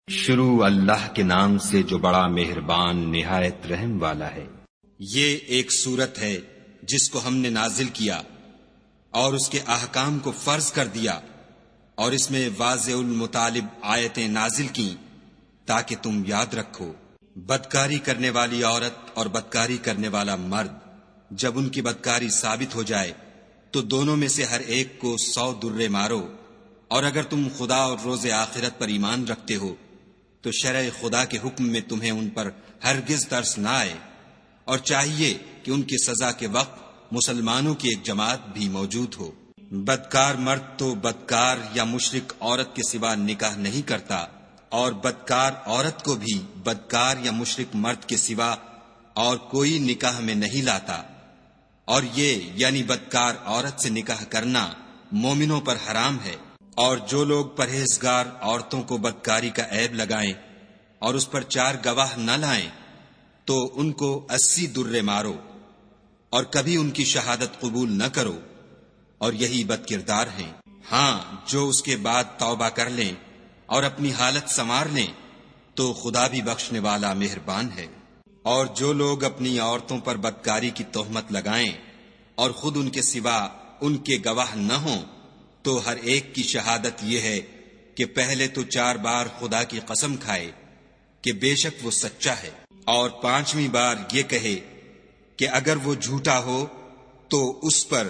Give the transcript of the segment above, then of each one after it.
شروع اللہ کے نام سے جو بڑا مہربان نہایت رحم والا ہے۔ یہ ایک سورت ہے جس کو ہم نے نازل کیا اور اس کے احکام کو فرض کر دیا، اور اس میں واضح المطالب آیتیں نازل کیں تاکہ تم یاد رکھو۔ بدکاری کرنے والی عورت اور بدکاری کرنے والا مرد جب ان کی بدکاری ثابت ہو جائے تو دونوں میں سے ہر ایک کو 100 درے مارو، اور اگر تم خدا اور روز آخرت پر ایمان رکھتے ہو تو شرع خدا کے حکم میں تمہیں ان پر ہرگز ترس نہ آئے، اور چاہیے کہ ان کی سزا کے وقت مسلمانوں کی ایک جماعت بھی موجود ہو۔ بدکار مرد تو بدکار یا مشرک عورت کے سوا نکاح نہیں کرتا، اور بدکار عورت کو بھی بدکار یا مشرک مرد کے سوا اور کوئی نکاح میں نہیں لاتا، اور یہ یعنی بدکار عورت سے نکاح کرنا مومنوں پر حرام ہے۔ اور جو لوگ پرہیزگار عورتوں کو بدکاری کا عیب لگائیں اور اس پر 4 گواہ نہ لائیں تو ان کو 80 درے مارو، اور کبھی ان کی شہادت قبول نہ کرو، اور یہی بد کردار ہیں۔ ہاں، جو اس کے بعد توبہ کر لیں اور اپنی حالت سنوار لیں تو خدا بھی بخشنے والا مہربان ہے۔ اور جو لوگ اپنی عورتوں پر بدکاری کی تہمت لگائیں اور خود ان کے سوا ان کے گواہ نہ ہوں تو ہر ایک کی شہادت یہ ہے کہ پہلے تو 4 بار خدا کی قسم کھائے کہ بے شک وہ سچا ہے، اور 5ویں بار یہ کہے کہ اگر وہ جھوٹا ہو تو اس پر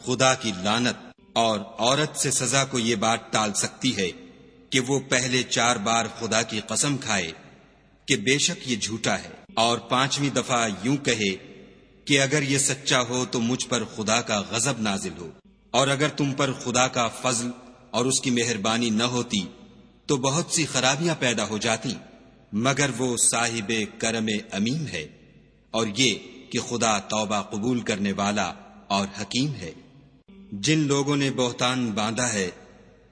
خدا کی لعنت۔ اور عورت سے سزا کو یہ بات ٹال سکتی ہے کہ وہ پہلے 4 بار خدا کی قسم کھائے کہ بے شک یہ جھوٹا ہے، اور 5ویں دفعہ یوں کہے کہ اگر یہ سچا ہو تو مجھ پر خدا کا غضب نازل ہو۔ اور اگر تم پر خدا کا فضل اور اس کی مہربانی نہ ہوتی تو بہت سی خرابیاں پیدا ہو جاتی، مگر وہ صاحب کرم امیم ہے، اور یہ کہ خدا توبہ قبول کرنے والا اور حکیم ہے۔ جن لوگوں نے بہتان باندھا ہے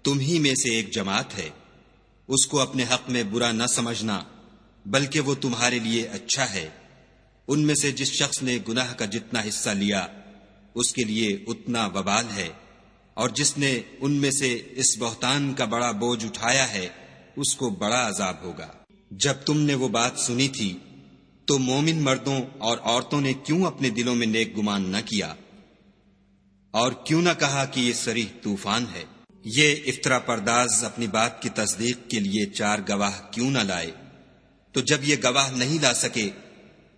تم ہی میں سے ایک جماعت ہے، اس کو اپنے حق میں برا نہ سمجھنا بلکہ وہ تمہارے لیے اچھا ہے۔ ان میں سے جس شخص نے گناہ کا جتنا حصہ لیا اس کے لیے اتنا وبال ہے، اور جس نے ان میں سے اس بہتان کا بڑا بوجھ اٹھایا ہے اس کو بڑا عذاب ہوگا۔ جب تم نے وہ بات سنی تھی تو مومن مردوں اور عورتوں نے کیوں اپنے دلوں میں نیک گمان نہ کیا، اور کیوں نہ کہا کہ یہ صریح طوفان ہے؟ یہ افطرا پرداز اپنی بات کی تصدیق کے لیے 4 گواہ کیوں نہ لائے؟ تو جب یہ گواہ نہیں لا سکے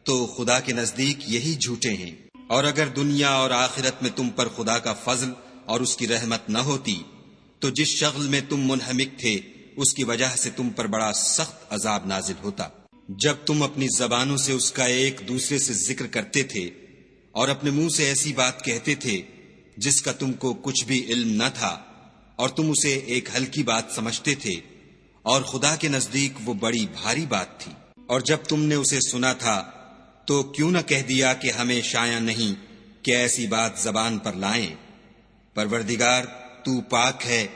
تو خدا کے نزدیک یہی جھوٹے ہیں۔ اور اگر دنیا اور آخرت میں تم پر خدا کا فضل اور اس کی رحمت نہ ہوتی تو جس شغل میں تم منہمک تھے اس کی وجہ سے تم پر بڑا سخت عذاب نازل ہوتا۔ جب تم اپنی زبانوں سے اس کا ایک دوسرے سے ذکر کرتے تھے اور اپنے منہ سے ایسی بات کہتے تھے جس کا تم کو کچھ بھی علم نہ تھا، اور تم اسے ایک ہلکی بات سمجھتے تھے، اور خدا کے نزدیک وہ بڑی بھاری بات تھی۔ اور جب تم نے اسے سنا تھا تو کیوں نہ کہہ دیا کہ ہمیں شایع نہیں کہ ایسی بات زبان پر لائیں؟ پروردگار تو پاک ہے،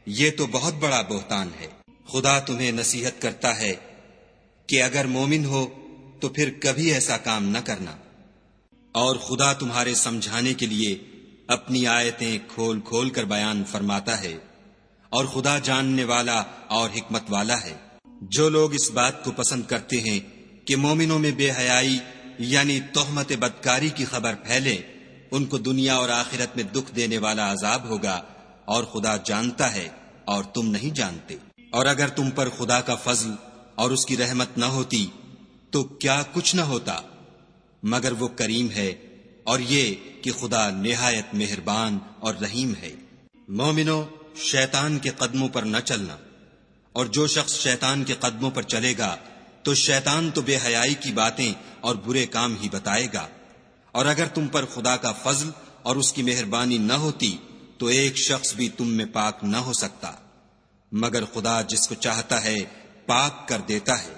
یہ تو بہت بڑا بہتان ہے۔ خدا تمہیں نصیحت کرتا ہے کہ اگر مومن ہو تو پھر کبھی ایسا کام نہ کرنا، اور خدا تمہارے سمجھانے کے لیے اپنی آیتیں کھول کھول کر بیان فرماتا ہے، اور خدا جاننے والا اور حکمت والا ہے۔ جو لوگ اس بات کو پسند کرتے ہیں کہ مومنوں میں بے حیائی یعنی تہمت بدکاری کی خبر پھیلے، ان کو دنیا اور آخرت میں دکھ دینے والا عذاب ہوگا، اور خدا جانتا ہے اور تم نہیں جانتے۔ اور اگر تم پر خدا کا فضل اور اس کی رحمت نہ ہوتی تو کیا کچھ نہ ہوتا، مگر وہ کریم ہے، اور یہ کہ خدا نہایت مہربان اور رحیم ہے۔ مومنو، شیطان کے قدموں پر نہ چلنا، اور جو شخص شیطان کے قدموں پر چلے گا تو شیطان تو بے حیائی کی باتیں اور برے کام ہی بتائے گا۔ اور اگر تم پر خدا کا فضل اور اس کی مہربانی نہ ہوتی تو ایک شخص بھی تم میں پاک نہ ہو سکتا، مگر خدا جس کو چاہتا ہے پاک کر دیتا ہے،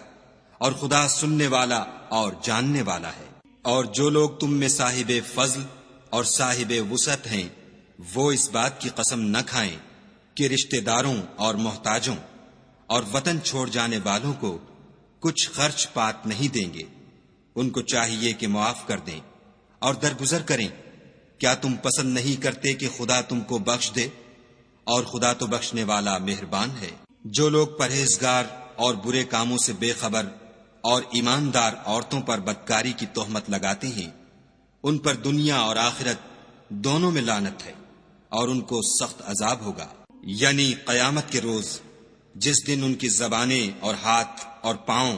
اور خدا سننے والا اور جاننے والا ہے۔ اور جو لوگ تم میں صاحب فضل اور صاحب وسعت ہیں وہ اس بات کی قسم نہ کھائیں کہ رشتہ داروں اور محتاجوں اور وطن چھوڑ جانے والوں کو کچھ خرچ پات نہیں دیں گے۔ ان کو چاہیے کہ معاف کر دیں اور درگزر کریں۔ کیا تم پسند نہیں کرتے کہ خدا تم کو بخش دے؟ اور خدا تو بخشنے والا مہربان ہے۔ جو لوگ پرہیزگار اور برے کاموں سے بے خبر اور ایماندار عورتوں پر بدکاری کی تہمت لگاتے ہیں، ان پر دنیا اور آخرت دونوں میں لعنت ہے اور ان کو سخت عذاب ہوگا، یعنی قیامت کے روز جس دن ان کی زبانیں اور ہاتھ اور پاؤں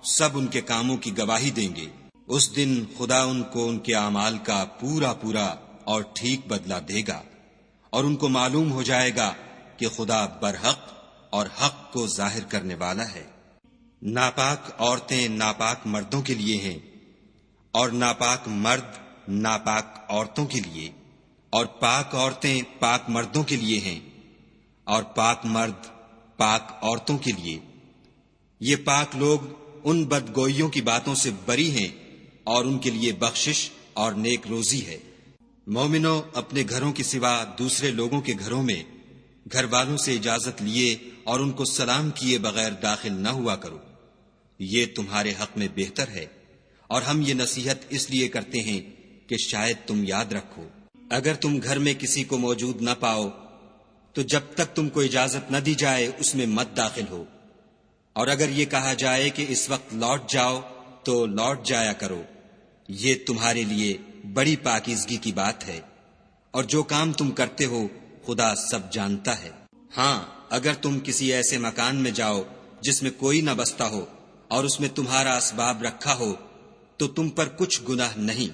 سب ان کے کاموں کی گواہی دیں گے۔ اس دن خدا ان کو ان کے اعمال کا پورا پورا اور ٹھیک بدلہ دے گا، اور ان کو معلوم ہو جائے گا کہ خدا برحق اور حق کو ظاہر کرنے والا ہے۔ ناپاک عورتیں ناپاک مردوں کے لیے ہیں، اور ناپاک مرد ناپاک عورتوں کے لیے، اور پاک عورتیں پاک مردوں کے لیے ہیں، اور پاک مرد پاک عورتوں کے لیے۔ یہ پاک لوگ ان بدگوئیوں کی باتوں سے بری ہیں، اور ان کے لیے بخشش اور نیک روزی ہے۔ مومنو، اپنے گھروں کے سوا دوسرے لوگوں کے گھروں میں گھر والوں سے اجازت لیے اور ان کو سلام کیے بغیر داخل نہ ہوا کرو، یہ تمہارے حق میں بہتر ہے، اور ہم یہ نصیحت اس لیے کرتے ہیں کہ شاید تم یاد رکھو۔ اگر تم گھر میں کسی کو موجود نہ پاؤ تو جب تک تم کو اجازت نہ دی جائے اس میں مت داخل ہو، اور اگر یہ کہا جائے کہ اس وقت لوٹ جاؤ تو لوٹ جایا کرو، یہ تمہارے لیے بڑی پاکیزگی کی بات ہے، اور جو کام تم کرتے ہو خدا سب جانتا ہے۔ ہاں، اگر تم کسی ایسے مکان میں جاؤ جس میں کوئی نہ بستا ہو اور اس میں تمہارا اسباب رکھا ہو تو تم پر کچھ گناہ نہیں،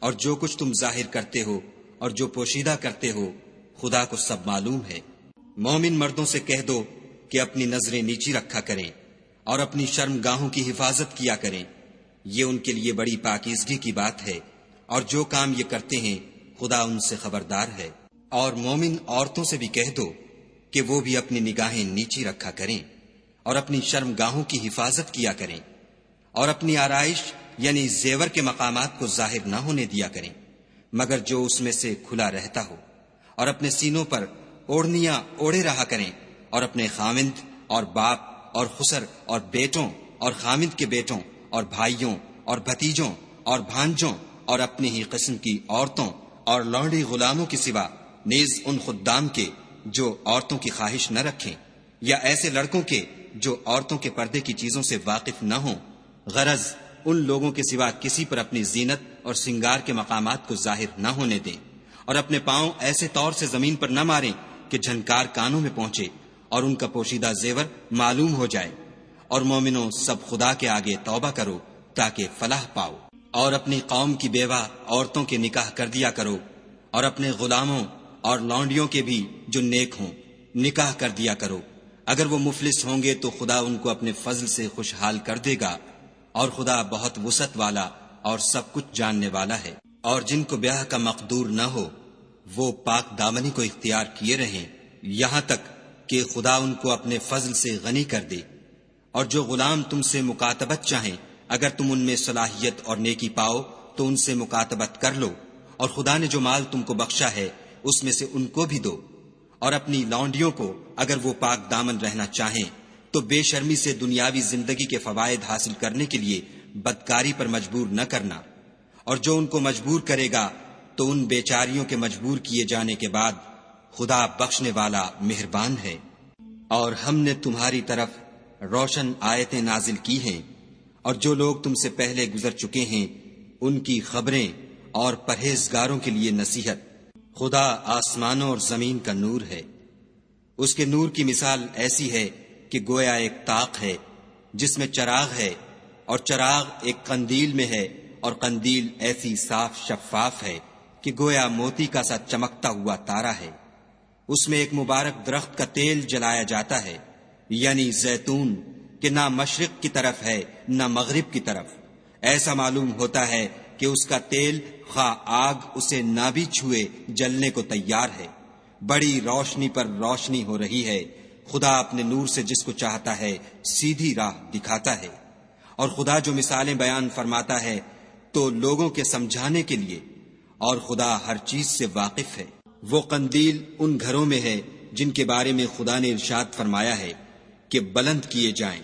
اور جو کچھ تم ظاہر کرتے ہو اور جو پوشیدہ کرتے ہو خدا کو سب معلوم ہے۔ مومن مردوں سے کہہ دو کہ اپنی نظریں نیچی رکھا کریں اور اپنی شرم گاہوں کی حفاظت کیا کریں، یہ ان کے لیے بڑی پاکیزگی کی بات ہے، اور جو کام یہ کرتے ہیں خدا ان سے خبردار ہے۔ اور مومن عورتوں سے بھی کہہ دو کہ وہ بھی اپنی نگاہیں نیچی رکھا کریں اور اپنی شرم گاہوں کی حفاظت کیا کریں، اور اپنی آرائش یعنی زیور کے مقامات کو ظاہر نہ ہونے دیا کریں مگر جو اس میں سے کھلا رہتا ہو، اور اپنے سینوں پر اوڑھنیاں اوڑھے رہا کریں، اور اپنے خامند اور باپ اور خسر اور بیٹوں اور خامند کے بیٹوں اور بھائیوں اور بھتیجوں اور بھانجوں اور اپنی ہی قسم کی عورتوں اور لونڈی غلاموں کے سوا نیز ان خدام کے جو عورتوں کی خواہش نہ رکھیں، یا ایسے لڑکوں کے جو عورتوں کے پردے کی چیزوں سے واقف نہ ہوں، غرض ان لوگوں کے سوا کسی پر اپنی زینت اور سنگار کے مقامات کو ظاہر نہ ہونے دیں، اور اپنے پاؤں ایسے طور سے زمین پر نہ ماریں کہ جھنکار کانوں میں پہنچے اور ان کا پوشیدہ زیور معلوم ہو جائے۔ اور مومنوں، سب خدا کے آگے توبہ کرو تاکہ فلاح پاؤ، اور اپنی قوم کی بیوہ عورتوں کے نکاح کر دیا کرو، اور اپنے غلاموں اور لونڈیوں کے بھی جو نیک ہوں نکاح کر دیا کرو۔ اگر وہ مفلس ہوں گے تو خدا ان کو اپنے فضل سے خوشحال کر دے گا، اور خدا بہت وسعت والا اور سب کچھ جاننے والا ہے۔ اور جن کو بیاہ کا مقدور نہ ہو وہ پاک دامنی کو اختیار کیے رہیں یہاں تک کہ خدا ان کو اپنے فضل سے غنی کر دے۔ اور جو غلام تم سے مکاتبت چاہیں، اگر تم ان میں صلاحیت اور نیکی پاؤ تو ان سے مکاتبت کر لو، اور خدا نے جو مال تم کو بخشا ہے اس میں سے ان کو بھی دو۔ اور اپنی لونڈیوں کو اگر وہ پاک دامن رہنا چاہیں تو بے شرمی سے دنیاوی زندگی کے فوائد حاصل کرنے کے لیے بدکاری پر مجبور نہ کرنا، اور جو ان کو مجبور کرے گا تو ان بیچاریوں کے مجبور کیے جانے کے بعد خدا بخشنے والا مہربان ہے۔ اور ہم نے تمہاری طرف روشن آیتیں نازل کی ہیں، اور جو لوگ تم سے پہلے گزر چکے ہیں ان کی خبریں اور پرہیزگاروں کے لیے نصیحت۔ خدا آسمانوں اور زمین کا نور ہے، اس کے نور کی مثال ایسی ہے کہ گویا ایک طاق ہے جس میں چراغ ہے، اور چراغ ایک قندیل میں ہے، اور قندیل ایسی صاف شفاف ہے کہ گویا موتی کا سا چمکتا ہوا تارا ہے۔ اس میں ایک مبارک درخت کا تیل جلایا جاتا ہے، یعنی زیتون، کہ نہ مشرق کی طرف ہے نہ مغرب کی طرف۔ ایسا معلوم ہوتا ہے کہ اس کا تیل خواہ آگ اسے نہ بھی چھوئے جلنے کو تیار ہے۔ بڑی روشنی پر روشنی ہو رہی ہے، خدا اپنے نور سے جس کو چاہتا ہے سیدھی راہ دکھاتا ہے۔ اور خدا جو مثالیں بیان فرماتا ہے تو لوگوں کے سمجھانے کے لیے، اور خدا ہر چیز سے واقف ہے۔ وہ قندیل ان گھروں میں ہے جن کے بارے میں خدا نے ارشاد فرمایا ہے کہ بلند کیے جائیں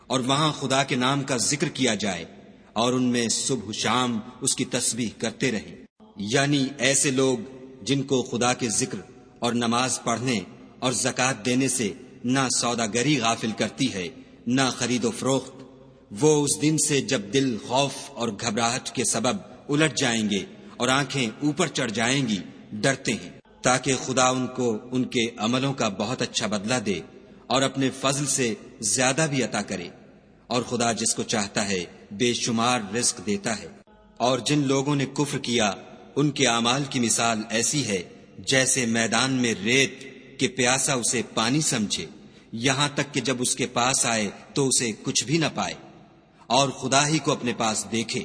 اور وہاں خدا کے نام کا ذکر کیا جائے، اور ان میں صبح شام اس کی تسبیح کرتے رہیں، یعنی ایسے لوگ جن کو خدا کے ذکر اور نماز پڑھنے اور زکوٰۃ دینے سے نہ سوداگری غافل کرتی ہے نہ خرید و فروخت۔ وہ اس دن سے جب دل خوف اور گھبراہٹ کے سبب الٹ جائیں گے اور آنکھیں اوپر چڑھ جائیں گی، ڈرتے ہیں، تاکہ خدا ان کو ان کے عملوں کا بہت اچھا بدلہ دے اور اپنے فضل سے زیادہ بھی عطا کرے۔ اور خدا جس کو چاہتا ہے بے شمار رزق دیتا ہے۔ اور جن لوگوں نے کفر کیا ان کے اعمال کی مثال ایسی ہے جیسے میدان میں ریت کہ پیاسا اسے پانی سمجھے، یہاں تک کہ جب اس کے پاس آئے تو اسے کچھ بھی نہ پائے، اور خدا ہی کو اپنے پاس دیکھے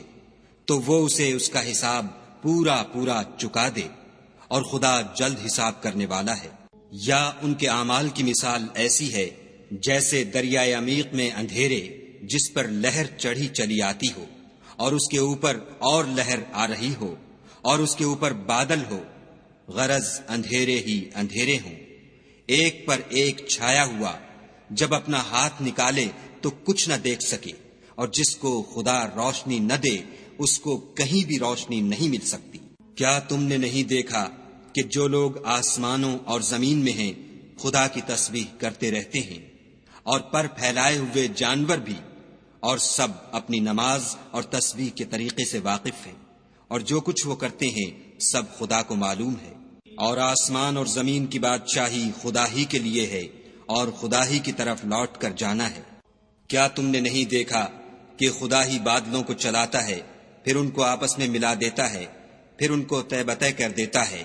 تو وہ اسے اس کا حساب پورا پورا چکا دے، اور خدا جلد حساب کرنے والا ہے۔ یا ان کے اعمال کی مثال ایسی ہے جیسے دریائے عمیق میں اندھیرے جس پر لہر چڑھی چلی آتی ہو، اور اس کے اوپر اور لہر آ رہی ہو، اور اس کے اوپر بادل ہو، غرض اندھیرے ہی اندھیرے ہوں، ایک پر ایک چھایا ہوا، جب اپنا ہاتھ نکالے تو کچھ نہ دیکھ سکے، اور جس کو خدا روشنی نہ دے اس کو کہیں بھی روشنی نہیں مل سکتی۔ کیا تم نے نہیں دیکھا کہ جو لوگ آسمانوں اور زمین میں ہیں خدا کی تسبیح کرتے رہتے ہیں، اور پر پھیلائے ہوئے جانور بھی، اور سب اپنی نماز اور تسبیح کے طریقے سے واقف ہیں، اور جو کچھ وہ کرتے ہیں سب خدا کو معلوم ہے۔ اور آسمان اور زمین کی بادشاہی خدا ہی کے لیے ہے، اور خدا ہی کی طرف لوٹ کر جانا ہے۔ کیا تم نے نہیں دیکھا کہ خدا ہی بادلوں کو چلاتا ہے، پھر ان کو آپس میں ملا دیتا ہے، پھر ان کو طے بطے کر دیتا ہے،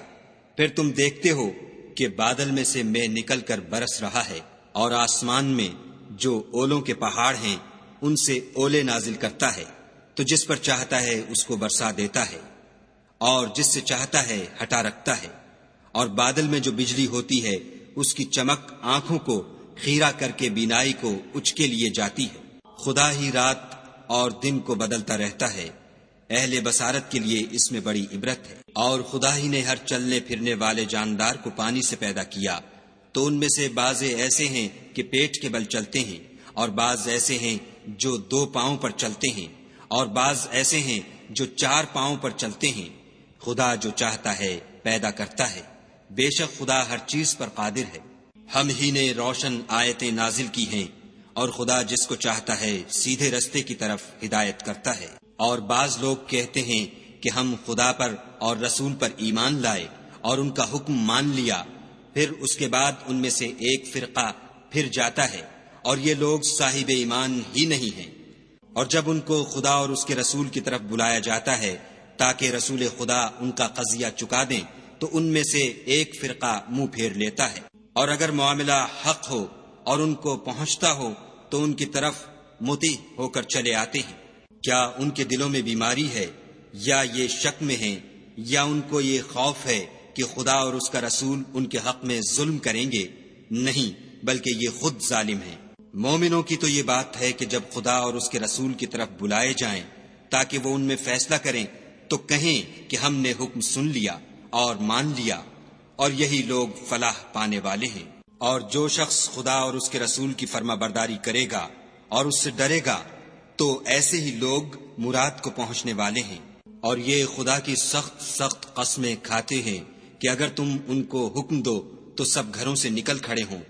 پھر تم دیکھتے ہو کہ بادل میں سے مے نکل کر برس رہا ہے، اور آسمان میں جو اولوں کے پہاڑ ہیں ان سے اولے نازل کرتا ہے، تو جس پر چاہتا ہے اس کو برسا دیتا ہے، اور جس سے چاہتا ہے ہٹا رکھتا ہے۔ اور بادل میں جو بجلی ہوتی ہے اس کی چمک آنکھوں کو خیرہ کر کے بینائی کو اچکے لیے جاتی ہے۔ خدا ہی رات اور دن کو بدلتا رہتا ہے، اہل بصارت کے لیے اس میں بڑی عبرت ہے۔ اور خدا ہی نے ہر چلنے پھرنے والے جاندار کو پانی سے پیدا کیا، تو ان میں سے بعض ایسے ہیں کہ پیٹ کے بل چلتے ہیں، اور بعض ایسے ہیں جو 2 پاؤں پر چلتے ہیں، اور بعض ایسے ہیں جو 4 پاؤں پر چلتے ہیں۔ خدا جو چاہتا ہے پیدا کرتا ہے، بے شک خدا ہر چیز پر قادر ہے۔ ہم ہی نے روشن آیتیں نازل کی ہیں، اور خدا جس کو چاہتا ہے سیدھے رستے کی طرف ہدایت کرتا ہے۔ اور بعض لوگ کہتے ہیں کہ ہم خدا پر اور رسول پر ایمان لائے اور ان کا حکم مان لیا، پھر اس کے بعد ان میں سے ایک فرقہ پھر جاتا ہے، اور یہ لوگ صاحب ایمان ہی نہیں ہیں۔ اور جب ان کو خدا اور اس کے رسول کی طرف بلایا جاتا ہے تاکہ رسول خدا ان کا قضیہ چکا دیں، تو ان میں سے ایک فرقہ منہ پھیر لیتا ہے، اور اگر معاملہ حق ہو اور ان کو پہنچتا ہو تو ان کی طرف مطیع ہو کر چلے آتے ہیں۔ کیا ان کے دلوں میں بیماری ہے، یا یہ شک میں ہیں، یا ان کو یہ خوف ہے کہ خدا اور اس کا رسول ان کے حق میں ظلم کریں گے؟ نہیں، بلکہ یہ خود ظالم ہیں۔ مومنوں کی تو یہ بات ہے کہ جب خدا اور اس کے رسول کی طرف بلائے جائیں تاکہ وہ ان میں فیصلہ کریں تو کہیں کہ ہم نے حکم سن لیا اور مان لیا، اور یہی لوگ فلاح پانے والے ہیں۔ اور جو شخص خدا اور اس کے رسول کی فرما برداری کرے گا اور اس سے ڈرے گا تو ایسے ہی لوگ مراد کو پہنچنے والے ہیں۔ اور یہ خدا کی سخت سخت قسمیں کھاتے ہیں کہ اگر تم ان کو حکم دو تو سب گھروں سے نکل کھڑے ہوں۔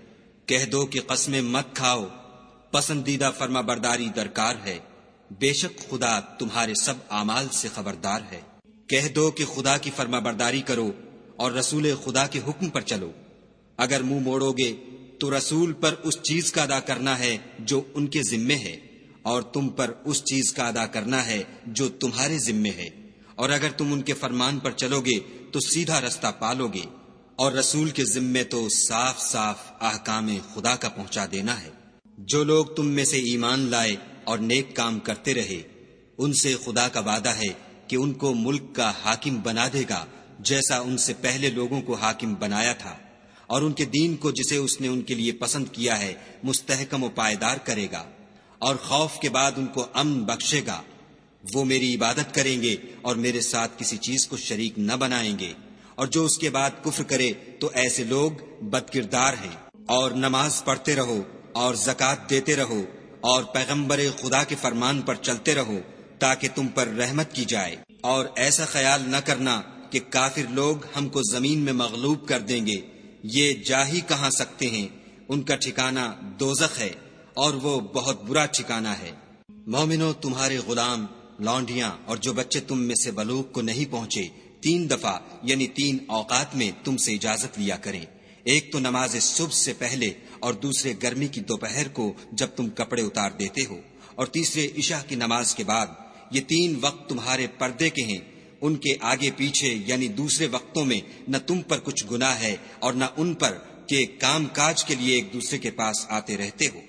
کہہ دو کہ قسمیں مت کھاؤ، پسندیدہ فرما برداری درکار ہے، بے شک خدا تمہارے سب اعمال سے خبردار ہے۔ کہہ دو کہ خدا کی فرما برداری کرو اور رسول خدا کے حکم پر چلو۔ اگر منہ موڑو گے تو رسول پر اس چیز کا ادا کرنا ہے جو ان کے ذمے ہے، اور تم پر اس چیز کا ادا کرنا ہے جو تمہارے ذمے ہے، اور اگر تم ان کے فرمان پر چلو گے تو سیدھا رستہ پالو گے۔ اور رسول کے ذمے تو صاف صاف احکام خدا کا پہنچا دینا ہے۔ جو لوگ تم میں سے ایمان لائے اور نیک کام کرتے رہے، ان سے خدا کا وعدہ ہے کہ ان کو ملک کا حاکم بنا دے گا جیسا ان سے پہلے لوگوں کو حاکم بنایا تھا، اور ان کے دین کو جسے اس نے ان کے لیے پسند کیا ہے مستحکم و پائیدار کرے گا، اور خوف کے بعد ان کو امن بخشے گا۔ وہ میری عبادت کریں گے اور میرے ساتھ کسی چیز کو شریک نہ بنائیں گے، اور جو اس کے بعد کفر کرے تو ایسے لوگ بدکردار ہیں۔ اور نماز پڑھتے رہو اور زکوٰۃ دیتے رہو اور پیغمبر خدا کے فرمان پر چلتے رہو تاکہ تم پر رحمت کی جائے، اور ایسا خیال نہ کرنا کہ کافر لوگ ہم کو زمین میں مغلوب کر دیں گے، یہ جا ہی کہاں سکتے ہیں، ان کا ٹھکانہ دوزخ ہے، اور وہ بہت برا ٹھکانہ ہے۔ مومنو، تمہارے غلام، لونڈیاں اور جو بچے تم میں سے بلوغ کو نہیں پہنچے 3 دفعہ یعنی 3 اوقات میں تم سے اجازت لیا کریں، ایک تو نماز صبح سے پہلے اور دوسرے گرمی کی دوپہر کو جب تم کپڑے اتار دیتے ہو، اور تیسرے عشاء کی نماز کے بعد۔ یہ 3 وقت تمہارے پردے کے ہیں، ان کے آگے پیچھے یعنی دوسرے وقتوں میں نہ تم پر کچھ گناہ ہے اور نہ ان پر کہ کام کاج کے لیے ایک دوسرے کے پاس آتے رہتے ہو۔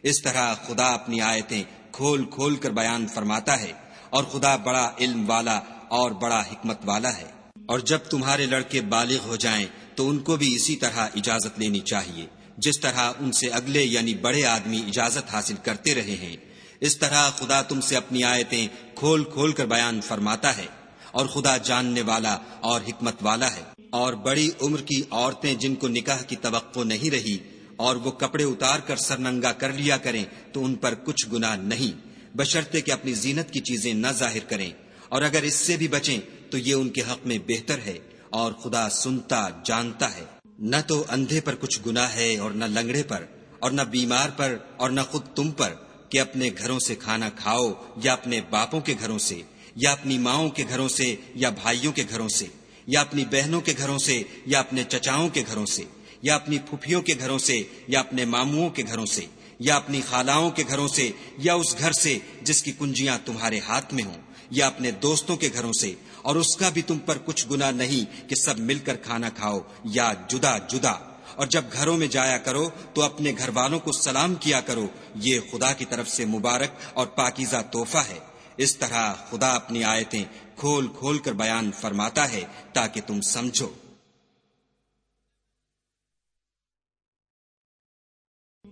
اس طرح خدا اپنی آیتیں کھول کھول کر بیان فرماتا ہے، اور خدا بڑا علم والا اور بڑا حکمت والا ہے۔ اور جب تمہارے لڑکے بالغ ہو جائیں تو ان کو بھی اسی طرح اجازت لینی چاہیے، جس طرح ان سے اگلے یعنی بڑے آدمی اجازت حاصل کرتے رہے ہیں۔ اس طرح خدا تم سے اپنی آیتیں کھول کھول کر بیان فرماتا ہے، اور خدا جاننے والا اور حکمت والا ہے۔ اور بڑی عمر کی عورتیں جن کو نکاح کی توقع نہیں رہی اور وہ کپڑے اتار کر سرننگا کر لیا کریں تو ان پر کچھ گناہ نہیں، بشرطے کہ اپنی زینت کی چیزیں نہ ظاہر کریں، اور اگر اس سے بھی بچیں تو یہ ان کے حق میں بہتر ہے، اور خدا سنتا جانتا ہے۔ نہ تو اندھے پر کچھ گناہ ہے اور نہ لنگڑے پر اور نہ بیمار پر اور نہ خود تم پر کہ اپنے گھروں سے کھانا کھاؤ یا اپنے باپوں کے گھروں سے یا اپنی ماؤں کے گھروں سے یا بھائیوں کے گھروں سے یا اپنی بہنوں کے گھروں سے یا اپنے چچاؤں کے گھروں سے یا اپنی پھوپھیوں کے گھروں سے یا اپنے ماموں کے گھروں سے یا اپنی خالاؤں کے گھروں سے یا اس گھر سے جس کی کنجیاں تمہارے ہاتھ میں ہوں یا اپنے دوستوں کے گھروں سے، اور اس کا بھی تم پر کچھ گناہ نہیں کہ سب مل کر کھانا کھاؤ یا جدا جدا۔ اور جب گھروں میں جایا کرو تو اپنے گھر والوں کو سلام کیا کرو، یہ خدا کی طرف سے مبارک اور پاکیزہ تحفہ ہے۔ اس طرح خدا اپنی آیتیں کھول کھول کر بیان فرماتا ہے تاکہ تم سمجھو۔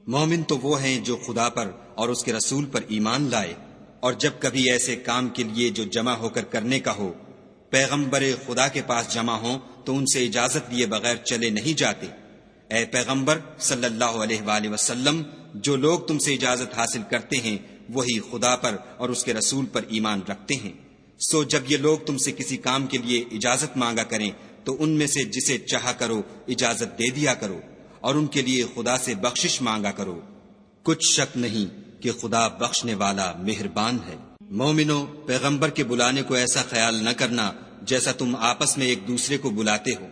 مومن تو وہ ہیں جو خدا پر اور اس کے رسول پر ایمان لائے، اور جب کبھی ایسے کام کے لیے جو جمع ہو کر کرنے کا ہو پیغمبر خدا کے پاس جمع ہوں تو ان سے اجازت لیے بغیر چلے نہیں جاتے۔ اے پیغمبر صلی اللہ علیہ وآلہ وسلم، جو لوگ تم سے اجازت حاصل کرتے ہیں وہی خدا پر اور اس کے رسول پر ایمان رکھتے ہیں۔ سو جب یہ لوگ تم سے کسی کام کے لیے اجازت مانگا کریں تو ان میں سے جسے چاہا کرو اجازت دے دیا کرو، اور ان کے لیے خدا سے بخشش مانگا کرو، کچھ شک نہیں کہ خدا بخشنے والا مہربان ہے۔ مومنو، پیغمبر کے بلانے کو ایسا خیال نہ کرنا جیسا تم آپس میں ایک دوسرے کو بلاتے ہو،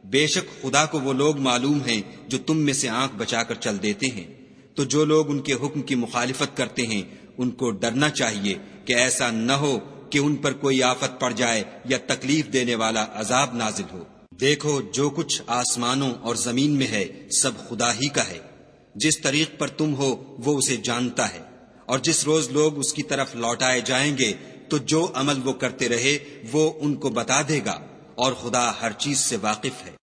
بے شک خدا کو وہ لوگ معلوم ہیں جو تم میں سے آنکھ بچا کر چل دیتے ہیں۔ تو جو لوگ ان کے حکم کی مخالفت کرتے ہیں ان کو ڈرنا چاہیے کہ ایسا نہ ہو کہ ان پر کوئی آفت پڑ جائے یا تکلیف دینے والا عذاب نازل ہو۔ دیکھو، جو کچھ آسمانوں اور زمین میں ہے سب خدا ہی کا ہے، جس طریق پر تم ہو وہ اسے جانتا ہے، اور جس روز لوگ اس کی طرف لوٹائے جائیں گے تو جو عمل وہ کرتے رہے وہ ان کو بتا دے گا، اور خدا ہر چیز سے واقف ہے۔